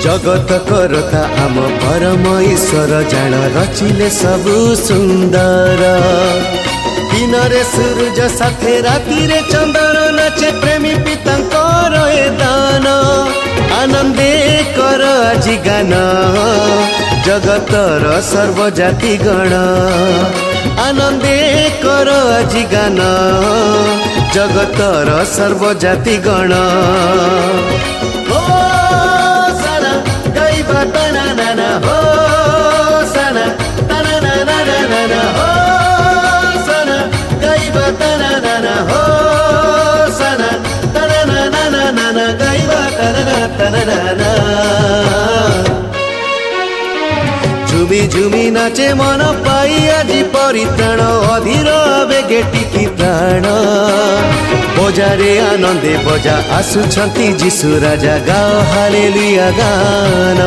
जगत करता आम परम ईश्वर जान रचिले सबु सुंदर। दिन रे सूरज साथे राति रे चंदन नाचे प्रेमी पितांकर ए दान। आनंदे कर आजि गान जगतर सर्वजाति गण। आनंदे कर आजि गान जगतर सर्वजाति गण। हो साना गाइबा तना नाना हो साना तना नाना नाना हो साना गाइबा तना नाना हो साना तना नाना नाना गाइबा तना तना नाना। झुमी झुमी नाचे मन पाई आजी परित्राण अधीर आवेगे टिकी प्राण। बजारे आनंदे बजा आसुछंती जीशु राजा गाओ हालेलुया गान।